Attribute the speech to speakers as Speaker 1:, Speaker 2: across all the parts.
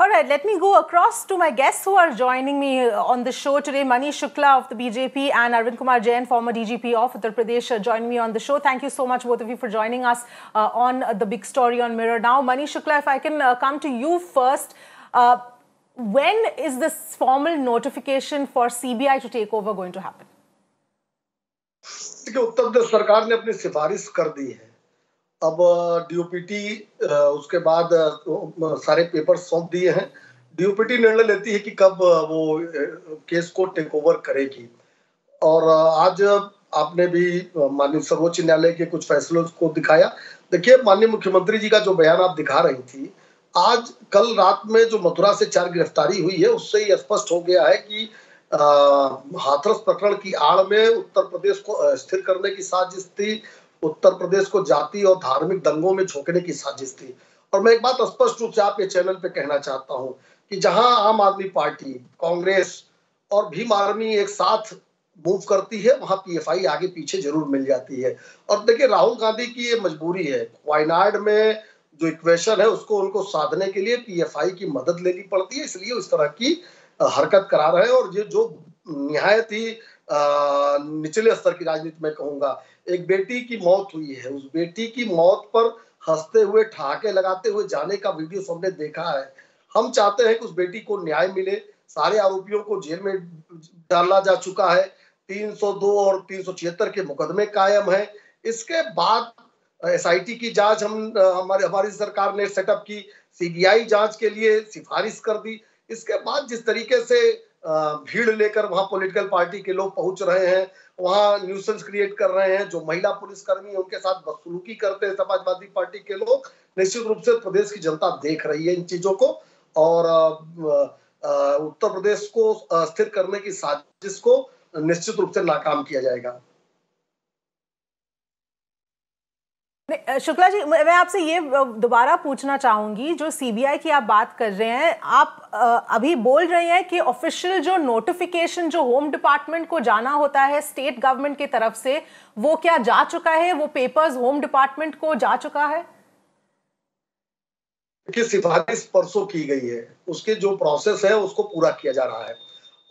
Speaker 1: All right, let me go across to my guests who are joining me on the show today. Manish Shukla of the BJP and Arvind Kumar Jain, former DGP of Uttar Pradesh, joining me on the show. Thank you so much, both of you, for joining us on the big story on Mirror Now. Manish Shukla, if I can come to you first. When is this formal notification for CBI to take over going to happen?
Speaker 2: देखिए, उत्तर प्रदेश सरकार ने अपनी सिफारिश कर दी है। अब DOPT उसके बाद सारे पेपर सौंप दिए हैं। डीओपीटी निर्णय लेती है कि कब वो केस को टेक ओवर करेगी। और आज आपने भी माननीय सर्वोच्च न्यायालय के कुछ फैसलों को दिखाया। देखिए, माननीय मुख्यमंत्री जी का जो बयान आप दिखा रही थी, आज कल रात में जो मथुरा से 4 गिरफ्तारी हुई है, उससे ही स्पष्ट हो गया है कि हाथरस प्रकरण की आड़ में उत्तर प्रदेश को अस्थिर करने की साजिश थी, उत्तर प्रदेश को जाति और धार्मिक दंगों में झोंकने की साजिश थी। और मैं एक बात स्पष्ट रूप से आपके चैनल पे कहना चाहता हूं कि जहां आम आदमी पार्टी, कांग्रेस और भीम आर्मी एक साथ मूव करती है, वहां पीएफआई आगे पीछे जरूर मिल जाती है। और देखिए, राहुल गांधी की ये मजबूरी है। वायनाड में जो इक्वेशन है उसको उनको साधने के लिए पीएफआई की मदद लेनी पड़ती है, इसलिए इस तरह की हरकत करा रहे हैं। और ये जो निहायत ही निचले स्तर की राजनीति में कहूंगा, एक बेटी की मौत हुई है, उस बेटी की मौत पर हंसते हुए ठहाके लगाते हुए जाने का वीडियो सबने देखा है। हम चाहते हैं कि उस बेटी को न्याय मिले। सारे आरोपियों को जेल में डाला जा चुका है। 302 और 376 के मुकदमे कायम है। इसके बाद एसआईटी की जांच हमारी सरकार ने सेटअप की, सीबीआई जांच के लिए सिफारिश कर दी। इसके बाद जिस तरीके से भीड़ लेकर वहां पॉलिटिकल पार्टी के लोग पहुंच रहे हैं, वहां न्यूसेंस क्रिएट कर रहे हैं, जो महिला पुलिसकर्मी उनके साथ बदसलूकी करते हैं समाजवादी पार्टी के लोग, निश्चित रूप से प्रदेश की जनता देख रही है इन चीजों को। और उत्तर प्रदेश को अस्थिर करने की साजिश को निश्चित रूप से नाकाम किया जाएगा।
Speaker 1: शुक्ला जी, मैं आपसे ये दोबारा पूछना चाहूंगी, जो सीबीआई की आप बात कर रहे हैं, आप अभी बोल रहे हैं कि ऑफिशियल जो नोटिफिकेशन जो होम डिपार्टमेंट को जाना होता है स्टेट गवर्नमेंट की तरफ से, वो क्या जा चुका है? वो पेपर्स होम डिपार्टमेंट को जा चुका है?
Speaker 2: देखिए, सिफारिश परसों की गई है, उसके जो प्रोसेस है उसको पूरा किया जा रहा है।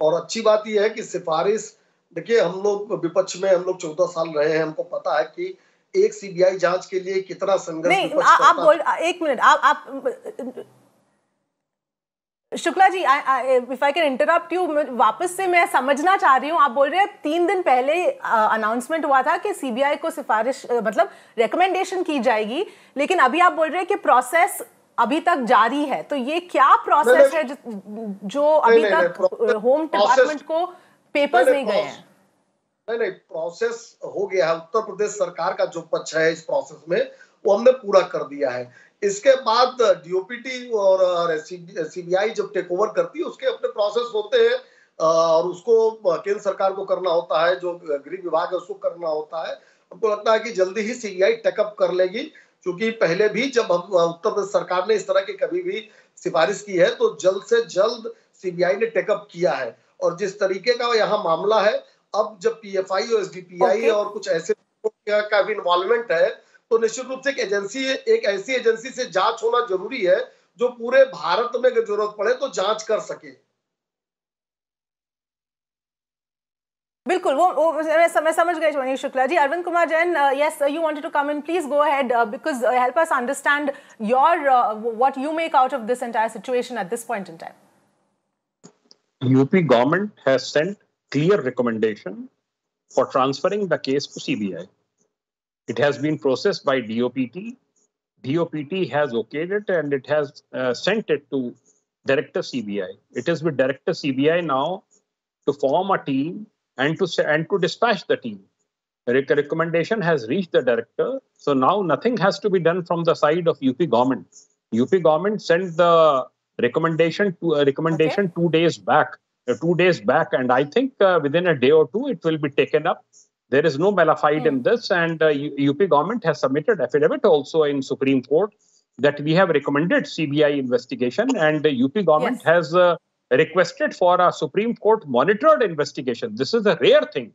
Speaker 2: और अच्छी बात यह है कि सिफारिश, देखिए, हम लोग विपक्ष में हम लोग 14 साल रहे हैं, हमको पता है कि एक सीबीआई जांच के लिए कितना संघर्ष।
Speaker 1: नहीं, आप बोल, एक मिनट, आप Shukla ji, if I can interrupt you, वापस से मैं समझना चाह रही हूँ। आप बोल रहे हैं 3 दिन पहले अनाउंसमेंट हुआ था कि सीबीआई को सिफारिश मतलब रिकमेंडेशन की जाएगी, लेकिन अभी आप बोल रहे हैं कि प्रोसेस अभी तक जारी है। तो ये क्या प्रोसेस है जो अभी तक होम डिपार्टमेंट को पेपर्स नहीं गए हैं?
Speaker 2: नहीं, प्रोसेस हो गया है। उत्तर प्रदेश सरकार का जो पक्ष है इस प्रोसेस में, वो हमने पूरा कर दिया है। इसके बाद डीओपीटी और सीबीआई जब टेक ओवर करती है, उसके अपने प्रोसेस होते हैं और उसको केंद्र सरकार को करना होता है, जो गृह विभाग है उसको करना होता है। हमको लगता है कि जल्दी ही सीबीआई टेकअप कर लेगी, क्योंकि पहले भी जब उत्तर प्रदेश सरकार ने इस तरह की कभी भी सिफारिश की है तो जल्द से जल्द सीबीआई ने टेकअप किया है। और जिस तरीके का यहाँ मामला है, अब जब पीएफआई और एसडीपीआई और कुछ ऐसे का भी इन्वॉल्वमेंट है, तो निश्चित रूप से एक ऐसी एजेंसी से जांच होना जरूरी है जो पूरे भारत में अगर जरूरत पड़े तो जांच कर सके।
Speaker 1: बिल्कुल, वो मैं समझ गई Manish Shukla ji. Arvind Kumar Jain, yes, you wanted to come in, please go ahead, because help us understand what you make out of this entire situation at this point in time.
Speaker 3: UP government has sent clear recommendation for transferring the case to CBI. It has been processed by DOPT. DOPT has okayed it and it has sent it to Director CBI. It is with Director CBI now to form a team and to dispatch the team. The recommendation has reached the director, so now nothing has to be done from the side of UP government. UP government sent the recommendation 2 days back. 2 days back, and I think within a day or two it will be taken up. There is no mala fide in this, and UP government has submitted affidavit also in Supreme Court that we have recommended CBI investigation, and the UP government has requested for a Supreme Court monitored investigation. This is a rare thing.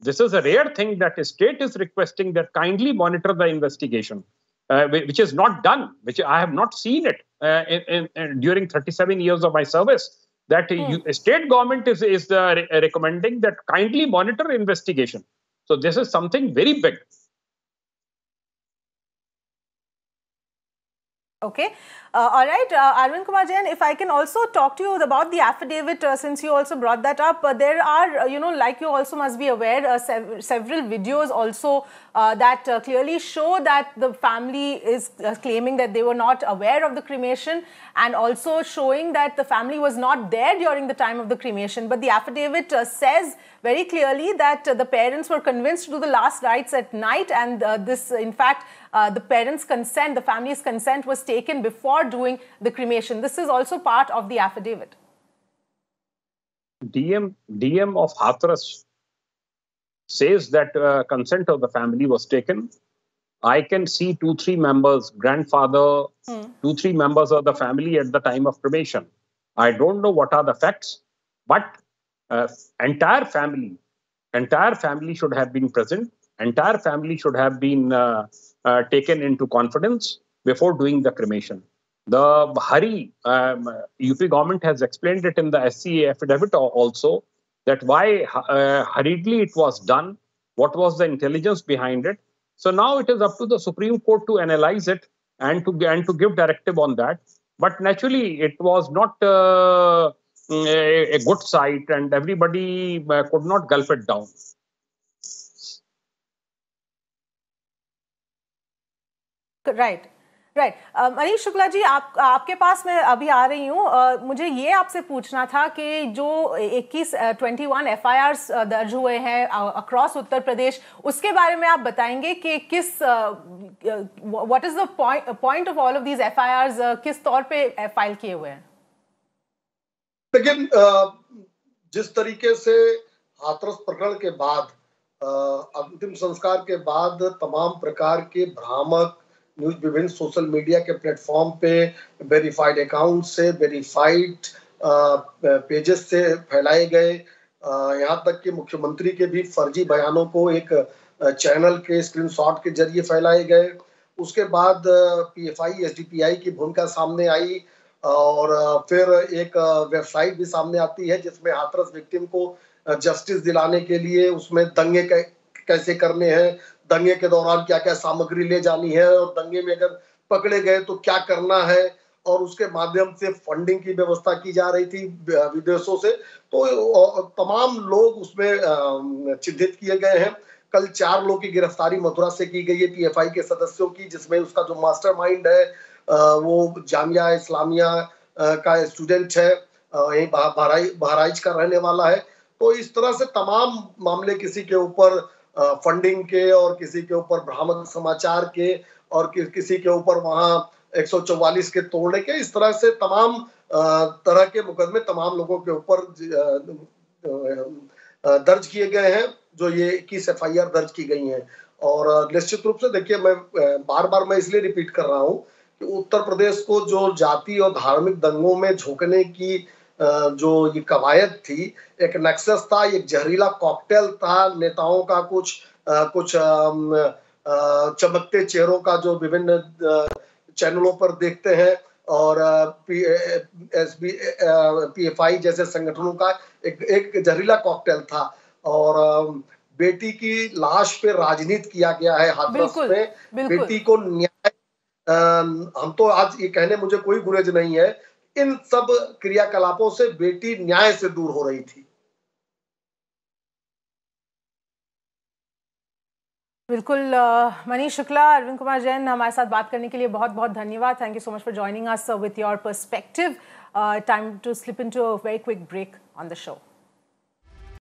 Speaker 3: This is a rare thing that a state is requesting that kindly monitor the investigation. which is not done, which I have not seen it during 37 years of my service. That state government is recommending that kindly monitor investigation. So this is something very big.
Speaker 1: Okay. All right. Arvind Kumar Jain, if I can also talk to you about the affidavit, since you also brought that up. There are, like you also must be aware, several videos also that clearly show that the family is claiming that they were not aware of the cremation, and also showing that the family was not there during the time of the cremation. But the affidavit says very clearly that the parents were convinced to do the last rites at night, and this, in fact, the parents' consent, the family's consent was taken before doing the cremation. This is also part of the affidavit.
Speaker 3: DM of Hathras says that consent of the family was taken. I can see 2-3 members, grandfather, 2-3 members of the family at the time of cremation. I don't know what are the facts, but entire family should have been present. Entire family should have been taken into confidence before doing the cremation. The UP government has explained it in the SCA affidavit also, that why hurriedly it was done, what was the intelligence behind it. So now it is up to the Supreme Court to analyze it and to give directive on that. But naturally, it was not a good sight, and everybody could not gulp it down.
Speaker 1: Right. Manish Shukla ji, आपके पास मैं अभी आ रही हूँ। मुझे ये आपसे पूछना था कि जो 21 FIRs दर्ज हुए हैं अक्रॉस उत्तर प्रदेश, उसके बारे में आप बताएंगे कि what is the point of all of these FIRs, किस तौर पे फाइल किए हुए हैं?
Speaker 2: लेकिन जिस तरीके से हाथरस प्रकरण के बाद, अंतिम संस्कार के बाद तमाम प्रकार के भ्रामक न्यूज विभिन्न सोशल मीडिया के प्लेटफॉर्म पे वेरीफाइड अकाउंट से, वेरीफाइड पेजेस से फैलाए गए, यहाँ तक कि मुख्यमंत्री के भी फर्जी बयानों को एक चैनल के स्क्रीनशॉट के जरिए फैलाए गए। उसके बाद PFI SDPI की भूमिका सामने आई, और फिर एक वेबसाइट भी सामने आती है जिसमें हाथरस विक्टिम को जस्टिस दिलाने के लिए उसमें दंगे कैसे करने हैं, दंगे के दौरान क्या क्या सामग्री ले जानी है, और दंगे में अगर पकड़े गए तो क्या करना है, और उसके माध्यम से फंडिंग की व्यवस्था की जा रही थी विदेशों से। तो तमाम लोग उसमें चिन्हित किए गए हैं। कल 4 लोगों की गिरफ्तारी मथुरा से की गई है PFI के सदस्यों की, जिसमें उसका जो मास्टरमाइंड है वो जामिया इस्लामिया का स्टूडेंट है, यहीं बहराइच का रहने वाला है। तो इस तरह से तमाम मामले, किसी के ऊपर फंडिंग के, और किसी के ऊपर भ्रामक समाचार के, और किसी के ऊपर वहां 144 के तोड़ने के, इस तरह से तमाम तरह के मुकदमे तमाम लोगों के ऊपर दर्ज किए गए हैं, जो ये 21 FIR दर्ज की गई हैं। और निश्चित रूप से देखिए, मैं बार इसलिए रिपीट कर रहा हूँ कि उत्तर प्रदेश को जो जाति और धार्मिक दंगों में झोंकने की जो ये कवायद थी, एक नेक्सस था, एक जहरीला कॉकटेल था, नेताओं का कुछ चमकते चेहरों का जो विभिन्न चैनलों पर देखते हैं, और PFI जैसे संगठनों का एक जहरीला कॉकटेल था। और बेटी की लाश पे राजनीति किया गया है हाथरस में। बेटी को न्याय, हम तो आज ये कहने मुझे कोई गुरेज नहीं है, इन सब क्रियाकलापों से बेटी न्याय से दूर हो रही थी।
Speaker 1: बिल्कुल। मनीष शुक्ला, अरविंद कुमार जैन, हमारे साथ बात करने के लिए बहुत बहुत धन्यवाद। Thank you so much for joining us with your perspective. Time to slip into a very quick break on the show.